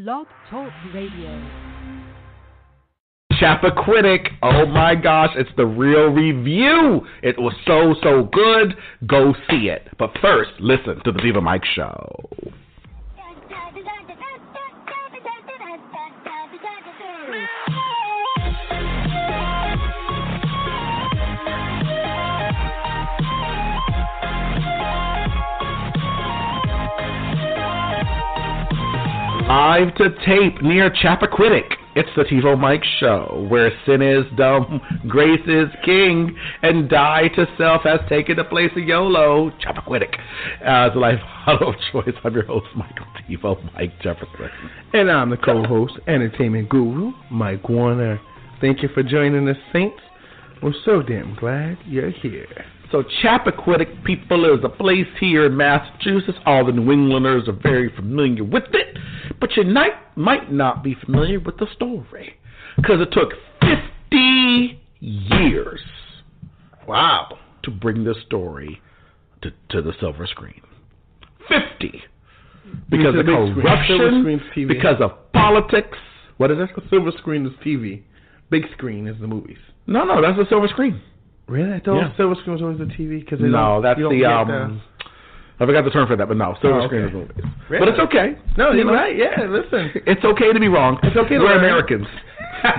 Blog Talk Radio. Chappaquiddick, oh my gosh, it's the real review. It was so good. Go see it. But first, listen to the TiVoMike show. Live to tape near Chappaquiddick. It's the TiVoMike show, where sin is dumb, grace is king, and die to self has taken the place of YOLO. Chappaquiddick. As a life motto of choice, I'm your host, Michael TiVoMike Jefferson. And I'm the co-host, entertainment guru, Mike Warner. Thank you for joining us, Saints. We're so damn glad you're here. So Chappaquiddick, people, is a place here in Massachusetts. All the New Englanders are very familiar with it, but you might not be familiar with the story, because it took 50 years, wow, to bring this story to the silver screen. 50. Because of corruption, because of politics. What is it? The silver screen is TV. Big screen is the movies. No, that's the silver screen. Really? I thought silver screen was always the TV. No, that's the I forgot the term for that, but no, silver screen is movies. Really? But it's okay. No, you're right. Yeah, listen. It's okay to be wrong. It's okay to We're Americans.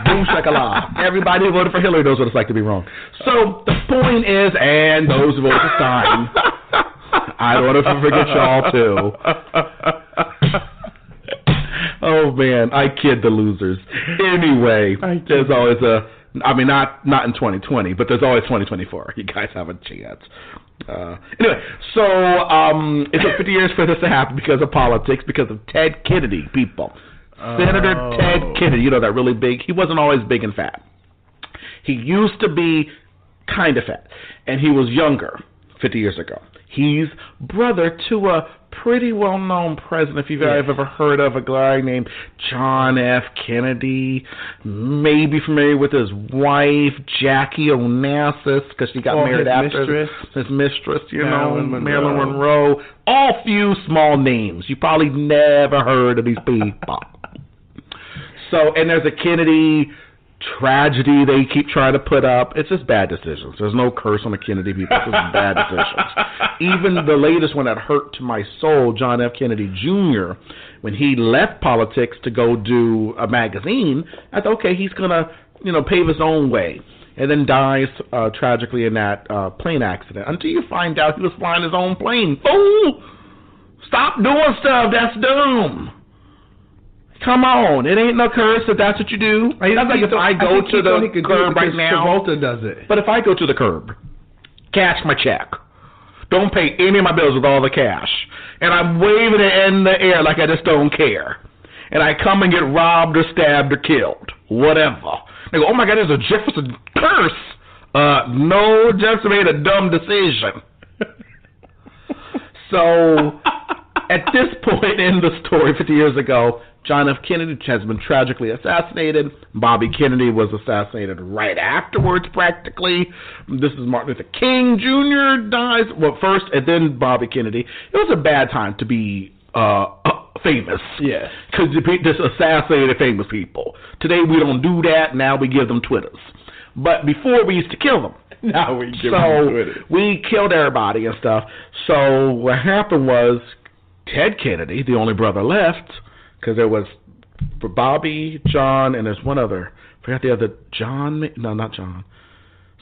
Boom shakalaka. Everybody who voted for Hillary knows what it's like to be wrong. So the point is, and those who voted for Stein, I don't want to forget y'all too. Oh man, I kid the losers. Anyway, there's always not in 2020, but there's always 2024. You guys have a chance. Anyway, so it took 50 years for this to happen because of politics, because of Ted Kennedy, people. Senator Ted Kennedy, you know, that really big. He wasn't always big and fat. He used to be kind of fat, and he was younger 50 years ago. He's brother to a pretty well-known president, if you've ever heard of a guy named John F. Kennedy. Maybe familiar with his wife, Jackie Onassis, because she got married after his mistress, Marilyn Monroe. All few small names. You probably never heard of these people. So, and there's a Kennedy tragedy they keep trying to put up. It's just bad decisions. There's no curse on the Kennedy people. It's just bad decisions. Even the latest one that hurt to my soul, John F. Kennedy Jr., when he left politics to go do a magazine, I thought, okay, he's going to, pave his own way. And then dies tragically in that plane accident. Until you find out he was flying his own plane. Fool! Stop doing stuff. That's dumb. Come on, it ain't no curse if that's what you do. That's like if I go to the curb right now. Travolta does it. But if I go to the curb, cash my check, don't pay any of my bills with all the cash, and I'm waving it in the air like I just don't care, and I come and get robbed or stabbed or killed, whatever. They go, oh my God, there's a Jefferson curse. No, Jefferson made a dumb decision. So, at this point in the story, 50 years ago, John F. Kennedy has been tragically assassinated. Bobby Kennedy was assassinated right afterwards, practically. This is Martin Luther King Jr. dies. Well, first, and then Bobby Kennedy. It was a bad time to be famous. Yeah. Because you just assassinated famous people. Today, we don't do that. Now we give them Twitters. But before, we used to kill them. Now we give them Twitters. We killed everybody and stuff. So what happened was Ted Kennedy, the only brother left, because there was Bobby, John, and there's one other. I forgot the other. John? No, not John.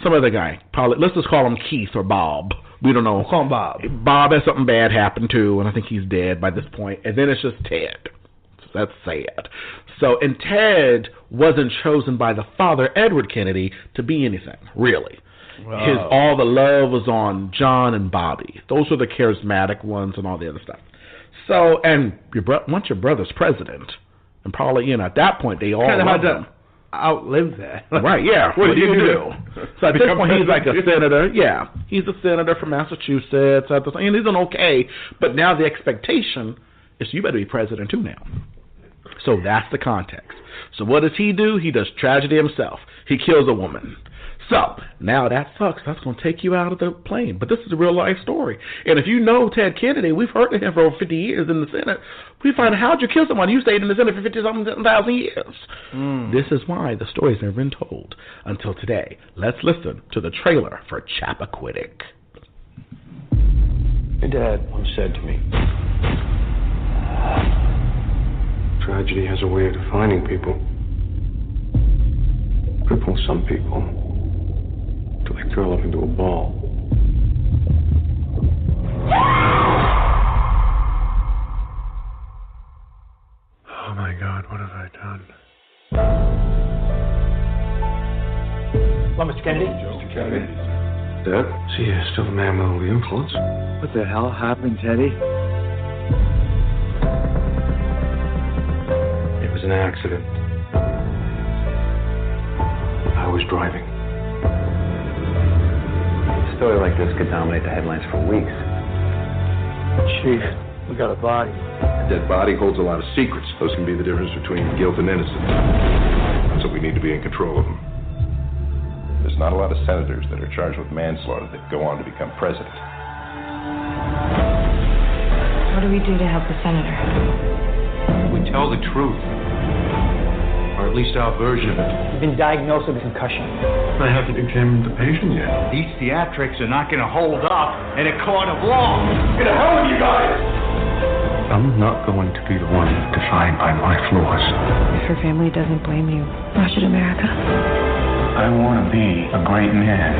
Some other guy. Probably. Let's just call him Keith or Bob. We don't know. We'll call him Bob. Bob has something bad happen to, and I think he's dead by this point. And then it's just Ted. So that's sad. So, and Ted wasn't chosen by the father, Edward Kennedy, to be anything, really. Wow. All the love was on John and Bobby. Those were the charismatic ones and all the other stuff. So, and once your brother's president, and probably, at that point, they all love him. Outlive that. Right, yeah. What do you do? So at this point, he's like a senator. Yeah, he's a senator from Massachusetts. And he's doing okay. But now the expectation is you better be president too now. So that's the context. So what does he do? He does tragedy himself. He kills a woman. So, now that sucks. That's going to take you out of the plane. But this is a real-life story. And if you know Ted Kennedy, we've heard of him for over 50 years in the Senate. We find out, how'd you kill someone? You stayed in the Senate for 50,000 years. This is why the story's never been told until today. Let's listen to the trailer for Chappaquiddick. My dad once said to me, tragedy has a way of defining people. Cripples some people till they curl up into a ball. Oh my God, what have I done? Hello, Mr. Kennedy. Mr. Kennedy. Dad, see, you're still a man with all the influence. What the hell happened, Teddy? It was an accident. I was driving. A story like this could dominate the headlines for weeks. Chief, we got a body. A dead body holds a lot of secrets. Those can be the difference between guilt and innocence. So we need to be in control of them. There's not a lot of senators that are charged with manslaughter that go on to become president. What do we do to help the senator? We tell the truth. Or at least our version of it. You've been diagnosed with a concussion. I haven't examined the patient yet. These theatrics are not going to hold up in a court of law. Get the hell with you guys! I'm not going to be the one defined by my flaws. If her family doesn't blame you, why should America? I want to be a great man.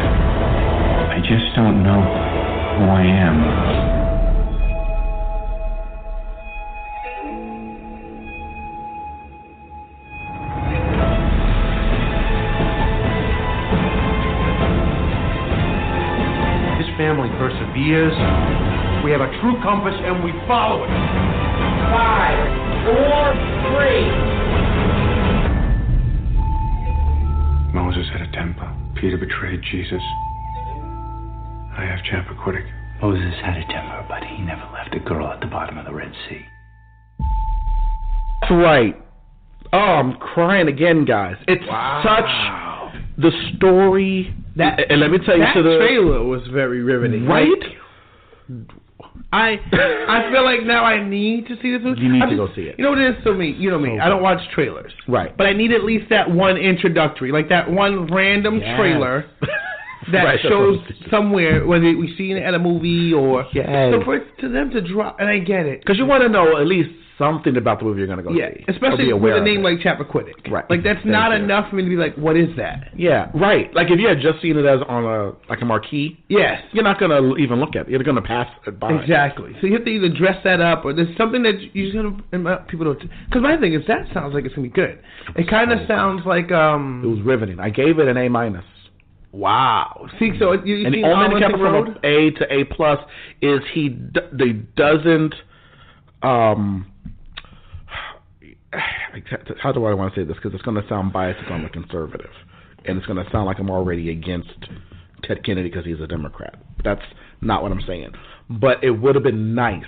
I just don't know who I am. Family perseveres. We have a true compass and we follow it. 5, 4, 3. Moses had a temper. Peter betrayed Jesus. I have Chappaquiddick. Moses had a temper, but he never left a girl at the bottom of the Red Sea. That's right. Oh, I'm crying again, guys. It's such the story. And let me tell you, that trailer was very riveting. Right? I feel like now I need to see this movie. You need to go see it. You know what it is to me? You know me. I don't watch trailers. Right. But I need at least that one introductory, like that one random trailer that shows somewhere, whether we see it at a movie or... So for them to drop, and I get it. Because you want to know at least something about the movie you're going to go see. Especially with a name like Chappaquiddick. Right. Like, that's not enough for me to be like, what is that? Yeah, right. Like, if you had just seen it as on a marquee, yes, you're not going to even look at it. You're going to pass it by. Exactly. So you have to either dress that up or there's something that you just going to... People don't... Because my thing is, that sounds like it's going to be good. It kind of sounds like... It was riveting. I gave it an A-. Wow. See, so you and the only thing kept from A to A+ is he doesn't... how do I want to say this? Because it's going to sound biased because I'm a conservative. And it's going to sound like I'm already against Ted Kennedy because he's a Democrat. That's not what I'm saying. But it would have been nice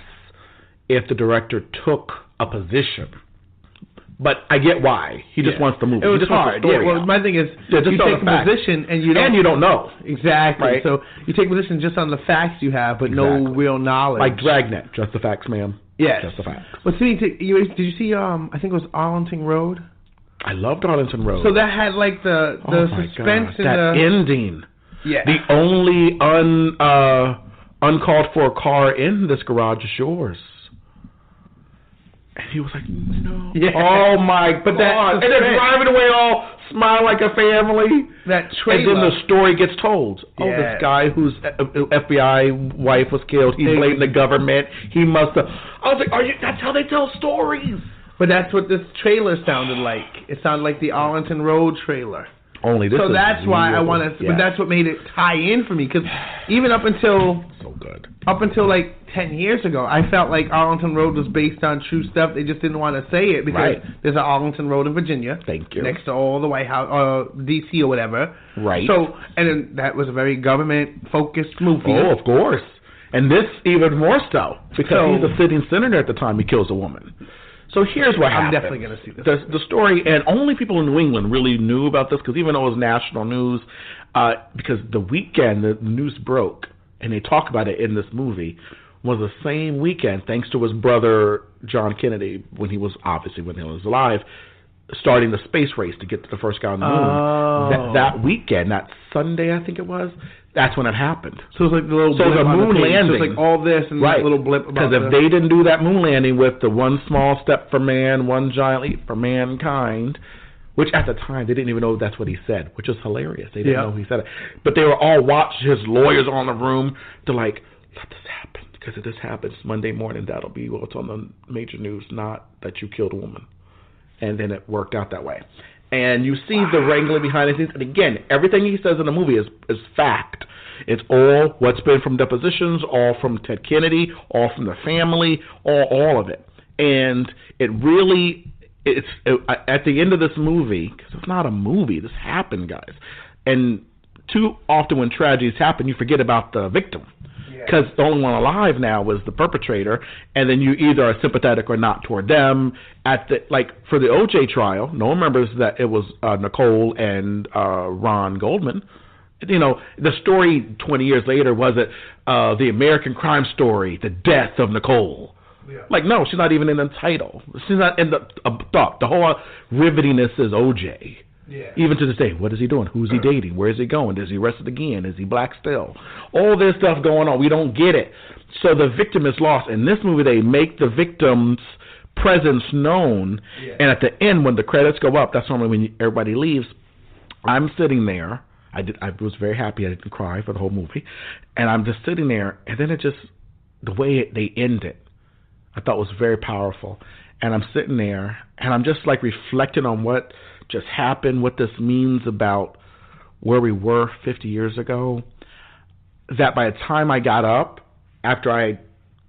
if the director took a position. But I get why. He just wants the movie. It was he just hard. Wants the story well, out. My thing is, just you take a position and you don't know. Exactly. Right? So you take a position just on the facts you have, but no real knowledge. Like Dragnet. Just the facts, ma'am. Yes. Just the facts. But see, did you see, I think it was Arlington Road? I loved Arlington Road. So that had like the suspense and that ending. Yeah. The only uncalled for car in this garage is yours. And he was like, no. Yeah. Oh my God. And they're driving away all smiling like a family. That trailer. And then the story gets told. Oh, this guy whose FBI wife was killed, he blamed the government. He must have. I was like, that's how they tell stories. But that's what this trailer sounded like. It sounded like the Arlington Road trailer. Only this. So that's why I want to. But that's what made it tie in for me, because even up until like 10 years ago, I felt like Arlington Road was based on true stuff. They just didn't want to say it because there's an Arlington Road in Virginia. Thank you. Next to all the White House, D.C. or whatever. Right. So and then that was a very government focused movie. Oh, of course. And this even more so because he's a sitting senator at the time he kills a woman. So here's what happened. I'm definitely going to see this. The story, and only people in New England really knew about this, because even though it was national news, because the weekend the news broke, and they talk about it in this movie, was the same weekend, thanks to his brother John Kennedy, when he was alive, starting the space race to get to the first guy on the moon. That weekend, that Sunday, I think it was, that's when it happened. So it's like the little blip on the moon landing. So it's like all this and that little blip about because if they didn't do that moon landing with the one small step for man, one giant leap for mankind, which at the time they didn't even know that's what he said, which is hilarious. They didn't know he said it. But they were all watching, his lawyers on the room. They're like, let this happen. Because if this happens Monday morning, that'll be what's on the major news, not that you killed a woman. And then it worked out that way. And you see the wrangling behind the scenes. And again, everything he says in the movie is fact. It's all what's been from depositions, all from Ted Kennedy, all from the family, all of it. And it really, at the end of this movie, because it's not a movie, this happened, guys. And too often when tragedies happen, you forget about the victim. Because the only one alive now was the perpetrator, and then you either are sympathetic or not toward them. For the O.J. trial, no one remembers that it was Nicole and Ron Goldman. You know, the story 20 years later was it the American Crime Story, the death of Nicole. Yeah. Like, no, she's not even in the title. She's not in the thought. The whole rivetiness is O.J. Yeah. Even to this day, what is he doing? Who's he dating? Where is he going? Is he arrested again? Is he black still? All this stuff going on. We don't get it. So the victim is lost. In this movie, they make the victim's presence known. Yeah. And at the end, when the credits go up, that's normally when everybody leaves. I'm sitting there. I was very happy. I didn't cry for the whole movie. And I'm just sitting there. And then the way they end it, I thought was very powerful. And I'm sitting there, and I'm just like reflecting on what just happened, what this means about where we were 50 years ago, that by the time I got up, after I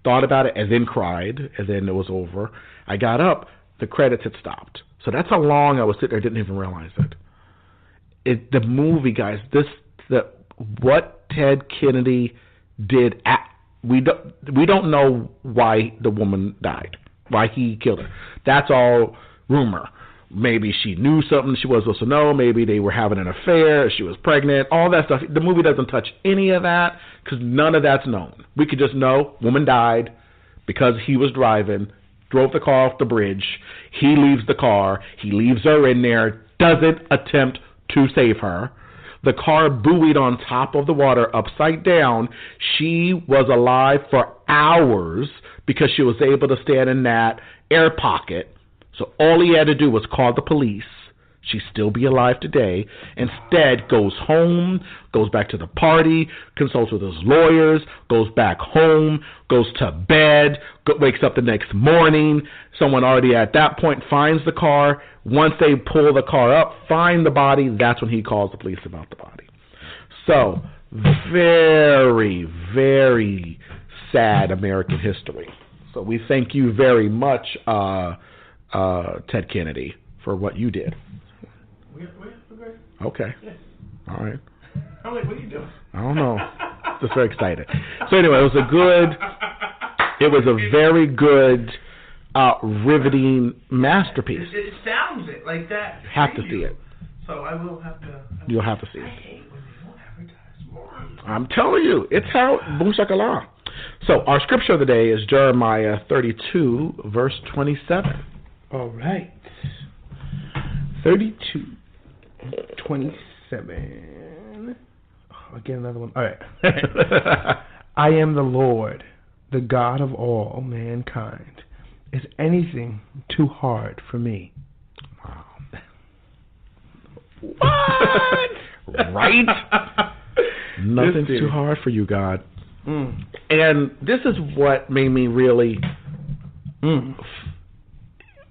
thought about it and then cried, and then it was over, I got up, the credits had stopped. So that's how long I was sitting there, I didn't even realize it. The movie, guys, what Ted Kennedy did, we don't know why the woman died, why he killed her. That's all rumor. Maybe she knew something she wasn't supposed to know. Maybe they were having an affair. She was pregnant. All that stuff. The movie doesn't touch any of that because none of that's known. We could just know woman died because he was driving, drove the car off the bridge. He leaves the car. He leaves her in there, doesn't attempt to save her. The car buoyed on top of the water upside down. She was alive for hours because she was able to stand in that air pocket. So all he had to do was call the police. She'd still be alive today. Instead, goes home, goes back to the party, consults with his lawyers, goes back home, goes to bed, wakes up the next morning. Someone already at that point finds the car. Once they pull the car up, find the body, that's when he calls the police about the body. So, very, very sad American history. So we thank you very much, Ted Kennedy, for what you did. We're great. Okay. Yeah. All right. I'm like, what are you doing? I don't know. Just very excited. So anyway, it was a very good, riveting masterpiece. It sounds it like that. You have to see it. So I will have to. You'll have to see it. I hate when they don't advertise more. I'm telling you, it's how boom shakallah. So our scripture of the day is Jeremiah 32, verse 27. All right. 32, 27. Oh, again, another one. All right. I am the Lord, the God of all mankind. Is anything too hard for me? Wow. What? Right? Nothing's too hard for you, God. Mm. And this is what made me really...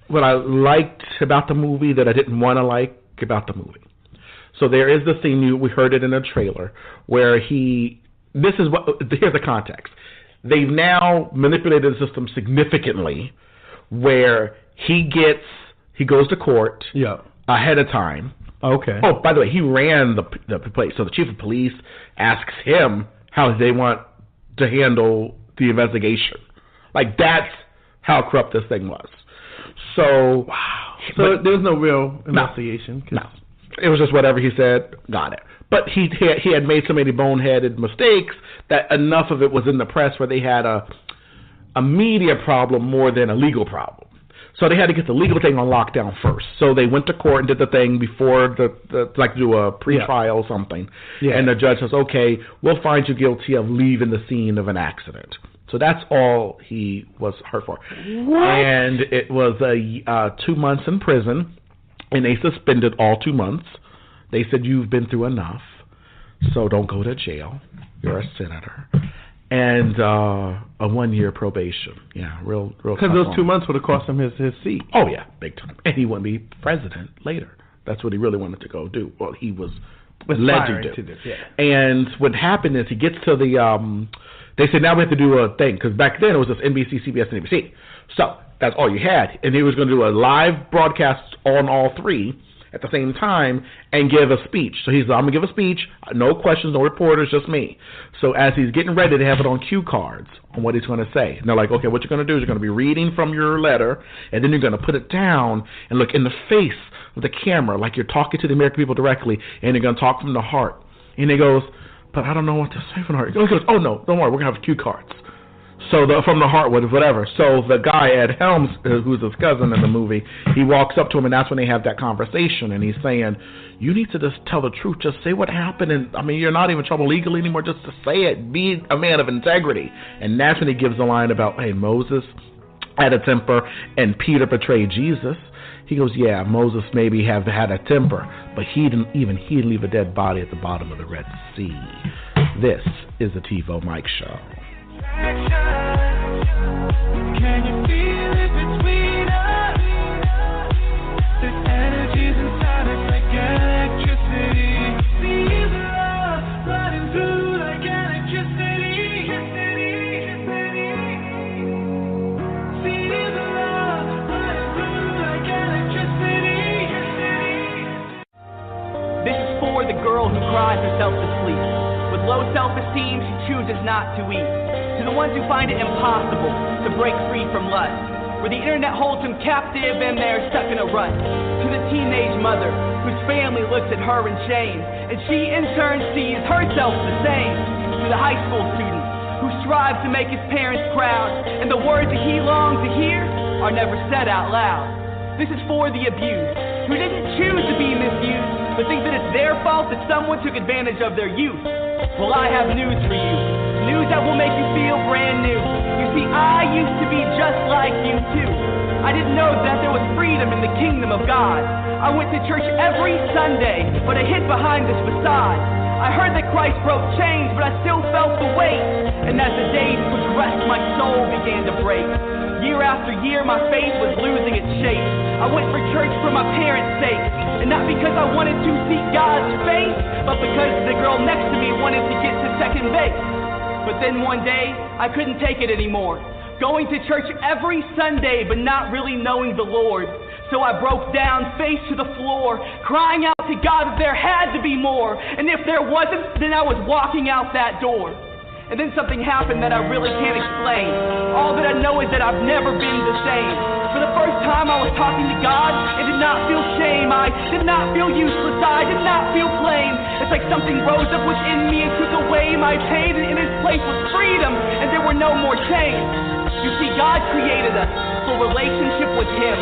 what I liked about the movie that I didn't want to like about the movie. So there is the scene, we heard it in a trailer, where here's the context. They've now manipulated the system significantly where he goes to court ahead of time. Okay. Oh, by the way, he ran the place. So the chief of police asks him how they want to handle the investigation. Like, that's how corrupt this thing was. So, So there was no real investigation. No. It was just whatever he said, got it. But he had made so many boneheaded mistakes that enough of it was in the press where they had a media problem more than a legal problem. So they had to get the legal thing on lockdown first. So they went to court and did the thing before do a pre-trial or something. Yeah. And the judge says, okay, we'll find you guilty of leaving the scene of an accident. So that's all he was hurt for. What? And it was 2 months in prison, and they suspended all 2 months. They said, you've been through enough, so don't go to jail. You're a senator. And a 1-year probation. Yeah, real. Because those 2 months would have cost him his seat. Oh, yeah, big time. And he wouldn't be president later. That's what he really wanted to go do. Well, he was led to do. Yeah. And what happened is he gets to the... they said, now we have to do a thing. Because back then it was just NBC, CBS, and ABC. So that's all you had. And he was going to do a live broadcast on all three at the same time and give a speech. So he's like, I'm going to give a speech, no questions, no reporters, just me. So as he's getting ready, they have it on cue cards on what he's going to say. And they're like, okay, what you're going to do is you're going to be reading from your letter, and then you're going to put it down and look in the face of the camera like you're talking to the American people directly, and you're going to talk from the heart. And he goes, but I don't know what to say from the heart. He goes, oh, no, don't worry, we're going to have cue cards. So from the heart, whatever. So the guy, Ed Helms, who's his cousin in the movie, he walks up to him, and that's when they have that conversation. And he's saying, you need to just tell the truth. Just say what happened. And, I mean, you're not even in trouble legally anymore. Just to say it. Be a man of integrity. And that's when he gives the line about, hey, Moses had a temper, and Peter betrayed Jesus. He goes, yeah, Moses maybe have had a temper, but he'd leave a dead body at the bottom of the Red Sea. This is the TiVoMike Show. Can you feel it between us? There's energies inside us like electricity. Feel the love running through like electricity. Feel the love running through like electricity. This is for the girl who cries herself to sleep. With low self-esteem, she chooses not to eat. To the ones who find it impossible to break free from lust, where the internet holds them captive and they're stuck in a rut. To the teenage mother whose family looks at her in shame, and she in turn sees herself the same. To the high school student who strives to make his parents proud, and the words that he longs to hear are never said out loud. This is for the abused, who didn't choose to be misused, but think that it's their fault that someone took advantage of their youth. Well, I have news for you. News that will make you feel brand new. You see, I used to be just like you too. I didn't know that there was freedom in the kingdom of God. I went to church every Sunday, but I hid behind this facade. I heard that Christ broke chains, but I still felt the weight. And as the days progressed, my soul began to break. Year after year, my faith was losing its shape. I went for church for my parents' sake, and not because I wanted to see God's face, but because the girl next to me wanted to get to second base. But then one day, I couldn't take it anymore. Going to church every Sunday, but not really knowing the Lord. So I broke down, face to the floor, crying out to God that there had to be more. And if there wasn't, then I was walking out that door. And then something happened that I really can't explain. All that I know is that I've never been the same. For the first time I was talking to God, it did not feel shame. I did not feel useless. I did not feel plain. It's like something rose up within me and took away my pain, and in its place was freedom, and there were no more chains. You see, God created us for relationship with Him.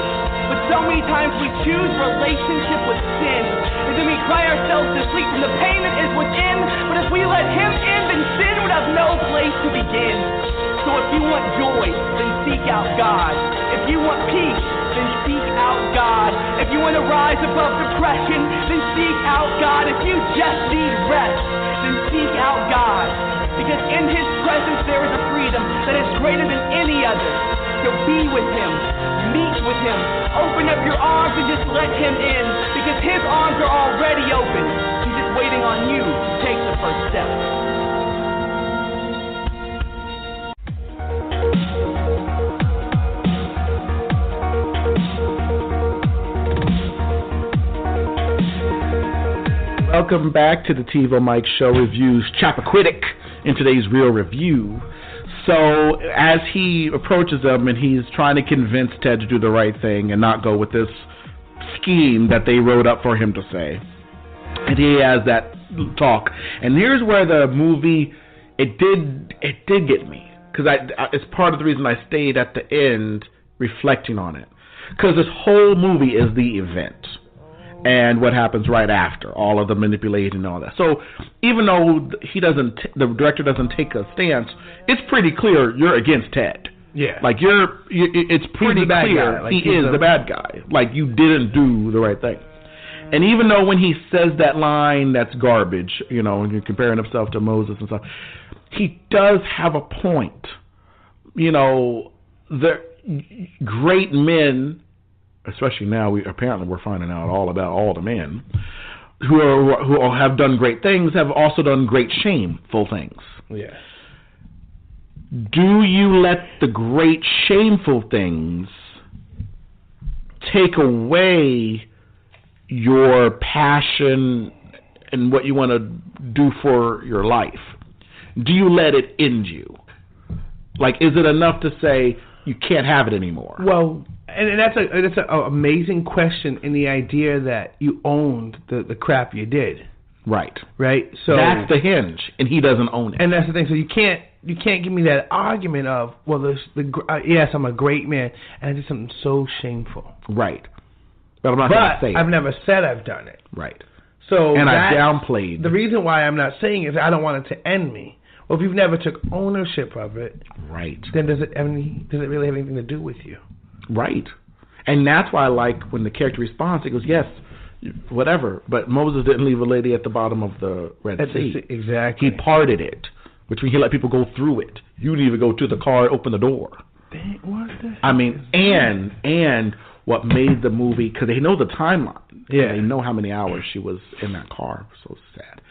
But so many times we choose relationship with sin, and then we cry ourselves to sleep from the pain that is within. But if we let Him in, then sin would have no place to begin. So if you want joy, then seek out God. If you want peace, then seek out God. If you want to rise above depression, then seek out God. If you just need rest, then seek out God. Because in His presence there is a freedom that is greater than any other. So be with Him, meet with Him, open up your arms and just let Him in. Because His arms are already open. He's just waiting on you to take the first step. Welcome back to the TiVoMike Show Reviews Chappaquiddick in today's Real Review. So as he approaches him and he's trying to convince Ted to do the right thing and not go with this scheme that they wrote up for him to say, and he has that talk, and here's where the movie it did get me, because it's part of the reason I stayed at the end reflecting on it, because this whole movie is the event and what happens right after, all of the manipulating and all that. So even though the director doesn't take a stance, it's pretty clear you're against Ted. Yeah. Like it's pretty clear like he is the bad guy. Like you didn't do the right thing. And even though when he says that line that's garbage, you know, and you're comparing himself to Moses and stuff, he does have a point. You know, the great men, especially now, we're finding out all about all the men who have done great things, have also done great shameful things. Yeah. Do you let the great shameful things take away your passion and what you want to do for your life? Do you let it end you? Like, is it enough to say you can't have it anymore? Well, and that's an amazing question in the idea that you owned the crap you did. Right. Right? So that's the hinge, and he doesn't own it. And that's the thing. So you can't give me that argument of, well, yes, I'm a great man, and I did something so shameful. Right. But I'm not going to say it. I've never said I've done it. Right. So and I downplayed. The reason why I'm not saying it is I don't want it to end me. Well, if you've never took ownership of it, right, then does it really have anything to do with you? Right. And that's why I like when the character responds, he goes, yes, whatever. But Moses didn't leave a lady at the bottom of the Red Sea. Exactly. He parted it, which means he let people go through it. You didn't even go to the car, open the door. Dang, what the I mean, and what made the movie, because they know the timeline. Yeah. They know how many hours she was in that car. So sad.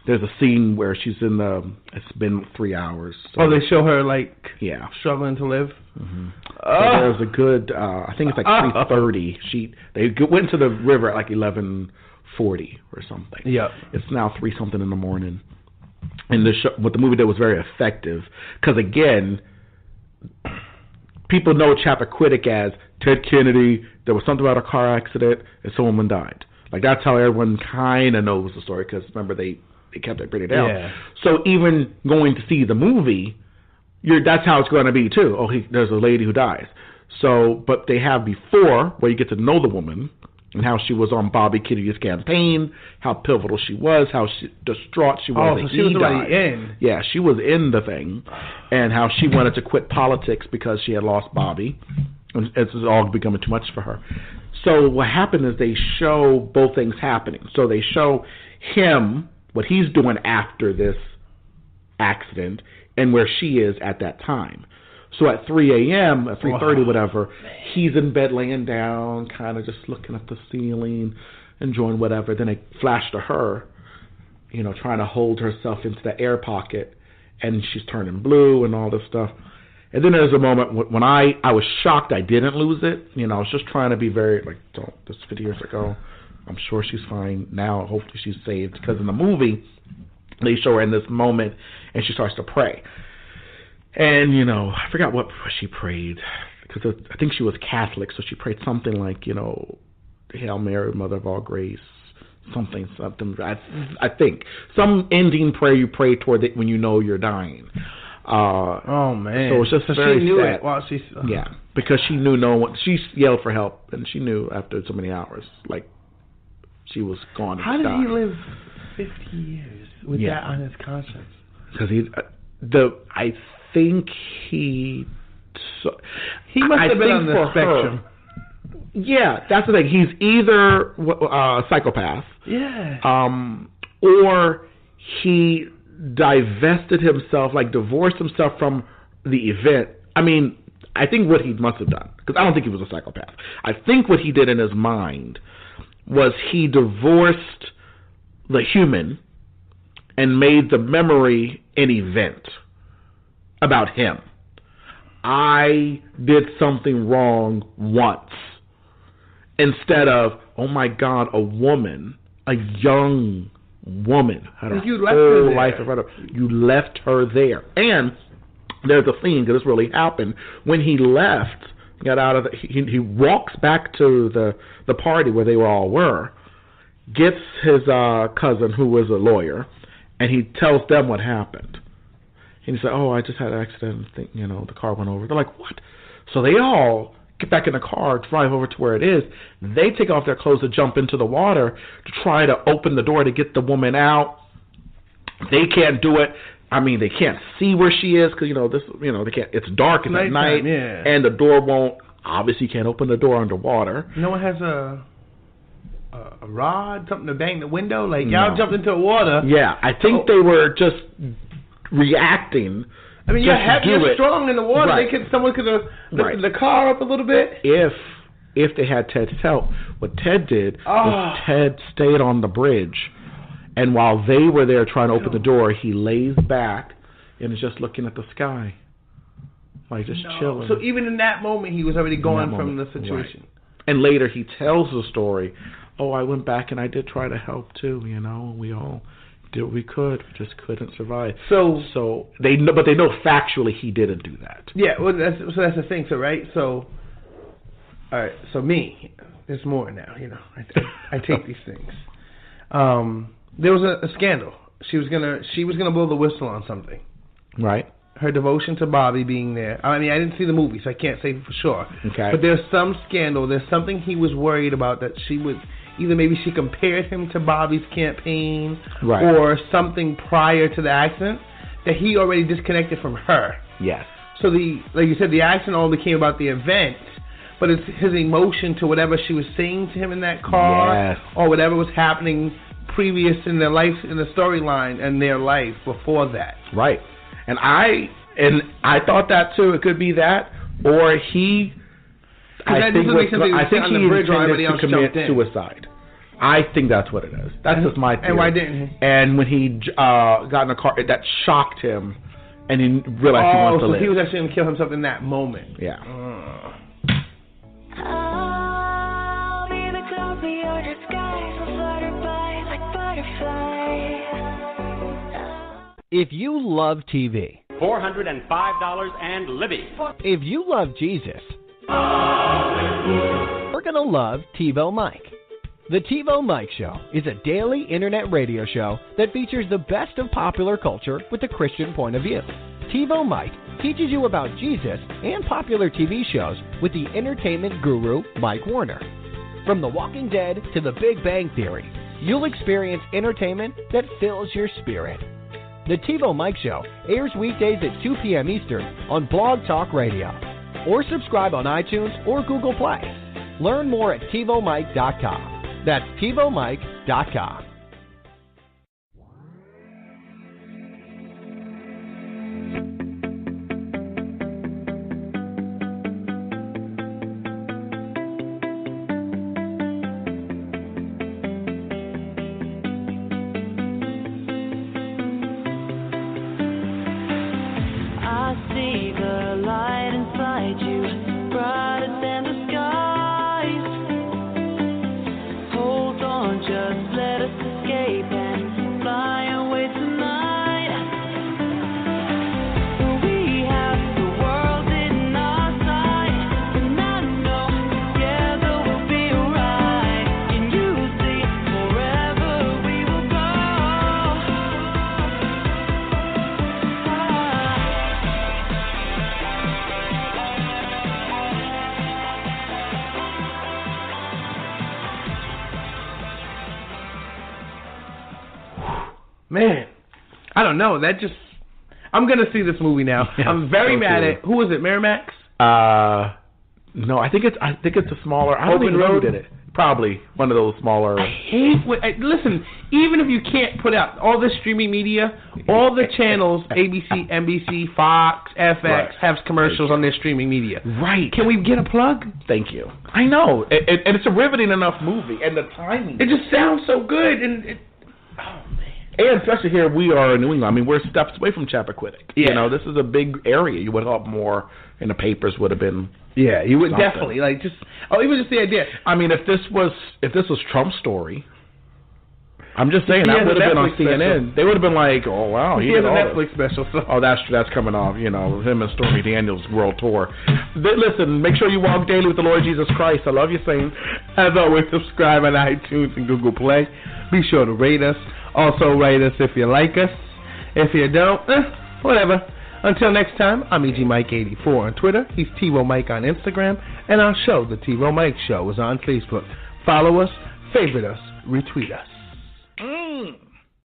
There's a scene where she's it's been 3 hours. So they show her, struggling to live? Mm-hmm. So there's a good, I think it's like 3:30. They went to the river at like 11:40 or something. Yeah. It's now 3-something in the morning. And what the movie did was very effective. Because, again, people know Chappaquiddick as Ted Kennedy. There was something about a car accident and someone died. Like, that's how everyone kind of knows the story. Because, remember, they kept it pretty down. Yeah. So even going to see the movie, that's how it's going to be too. There's a lady who dies. So, but they have before where you get to know the woman and how she was on Bobby Kennedy's campaign, how pivotal she was, how distraught she was. So she was already in. Yeah, she was in the thing, and how she wanted to quit politics because she had lost Bobby. And it's all becoming too much for her. So what happened is they show both things happening. So they show him, what he's doing after this accident, and where she is at that time. So at 3 a.m., at 3:30, whatever, he's in bed laying down, kind of just looking at the ceiling, enjoying whatever. Then they flash to her, trying to hold herself into the air pocket, and she's turning blue and all this stuff. And then there's a moment when I was shocked I didn't lose it. I was just trying to be very, this 50 years ago. I'm sure she's fine now. Hopefully she's saved. Because in the movie, they show her in this moment, and she starts to pray. And, I forgot what she prayed. Because I think she was Catholic, so she prayed something like, Hail Mary, Mother of all grace, something. I think. Some ending prayer you pray toward it when you know you're dying. Oh, man. So it's just very she knew sad. It while she... Yeah, because she knew no one... She yelled for help, and she knew after so many hours, she was gone. How did he live 50 years with that on his conscience? Because I think he must have been on the spectrum. Yeah, that's the thing. He's either a psychopath, or he divested himself, divorced himself from the event. I mean, I think what he must have done, because I don't think he was a psychopath. I think what he did in his mind was he divorced the human and made the memory an event about him. I did something wrong once. Instead of, oh my God, a young woman, had her whole life in front of her. You left her there. And there's a scene, because this really happened. When he left, got out of he walks back to the party where they all were, gets his cousin, who was a lawyer, and he tells them what happened. And he said, "Oh, I just had an accident. The car went over." They're like, "What?" So they all get back in the car, drive over to where it is. They take off their clothes to jump into the water to try to open the door to get the woman out. They can't do it. I mean, they can't see where she is because they can't. It's dark. It's at night, and the door won't. Obviously, you can't open the door underwater. No one has a rod, something to bang the window. Like y'all jumped into the water. Yeah, I think they were just reacting. I mean, you're heavy and strong in the water. Right. Someone could have lifted the car up a little bit. If they had Ted's help, what Ted did was Ted stayed on the bridge. And while they were there trying to open the door, he lays back and is just looking at the sky. Like just chilling. So even in that moment, he was already gone from the situation. Right. And later he tells the story, "Oh, I went back and I did try to help too, we all did what we could, we just couldn't survive." So they know, but they know factually he didn't do that. Yeah, well, that's the thing. So all right, so me, there's more now, I take these things. There was a scandal. She was gonna blow the whistle on something. Right. Her devotion to Bobby being there. I mean, I didn't see the movie, so I can't say for sure. Okay. But there's some scandal. There's something he was worried about that she would either maybe she compared him to Bobby's campaign, right, or something prior to the accident that he already disconnected from her. Yes. So like you said, the accident all became about the event, but it's his emotion to whatever she was saying to him in that car, or whatever was happening previous in their life, in the storyline and their life before that. Right. And I thought that too. It could be that, or he. I think he intended to commit suicide. I think that's what it is. That's just my theory. And why didn't he? And when he got in the car, that shocked him, and he realized he wanted to live. So he was actually going to kill himself in that moment. Yeah. I'll be the clouds beyond your skies, will flutter by like butterflies. If you love TV, $405 and Libby. If you love Jesus, we're going to love TiVoMike. The TiVoMike Show is a daily internet radio show that features the best of popular culture with a Christian point of view. TiVoMike teaches you about Jesus and popular TV shows with the entertainment guru Mike Warner. From The Walking Dead to The Big Bang Theory, you'll experience entertainment that fills your spirit. The TiVoMike Show airs weekdays at 2 p.m. Eastern on Blog Talk Radio. Or subscribe on iTunes or Google Play. Learn more at TiVoMike.com. That's TiVoMike.com. Man, I don't know. I'm going to see this movie now. Yeah, I'm very mad at, who was it, Miramax? No, I think it's a smaller, I don't think Road did it. Probably one of those smaller. Listen, even if you can't put out all the streaming media, all the channels, ABC, NBC, Fox, FX, have commercials on their streaming media. Right. Can we get a plug? Thank you. I know. And it's a riveting enough movie. And the timing. It just sounds so good. And And especially here, we are in New England. I mean, we're steps away from Chappaquiddick. Yeah. This is a big area. You would have more, and the papers would have been. Yeah, you would definitely even just the idea. I mean, if this was Trump's story, I'm just saying, that would have been on CNN. They would have been like, oh, wow. He has a Netflix special. So. Oh, that's coming off, him and Stormy Daniels' world tour. Listen, make sure you walk daily with the Lord Jesus Christ. I love you, saints. As always, subscribe on iTunes and Google Play. Be sure to rate us. Also, write us if you like us. If you don't, whatever. Until next time, I'm EGMike84 on Twitter. He's TiVoMike on Instagram. And our show, The TiVoMike Show, is on Facebook. Follow us, favorite us, retweet us.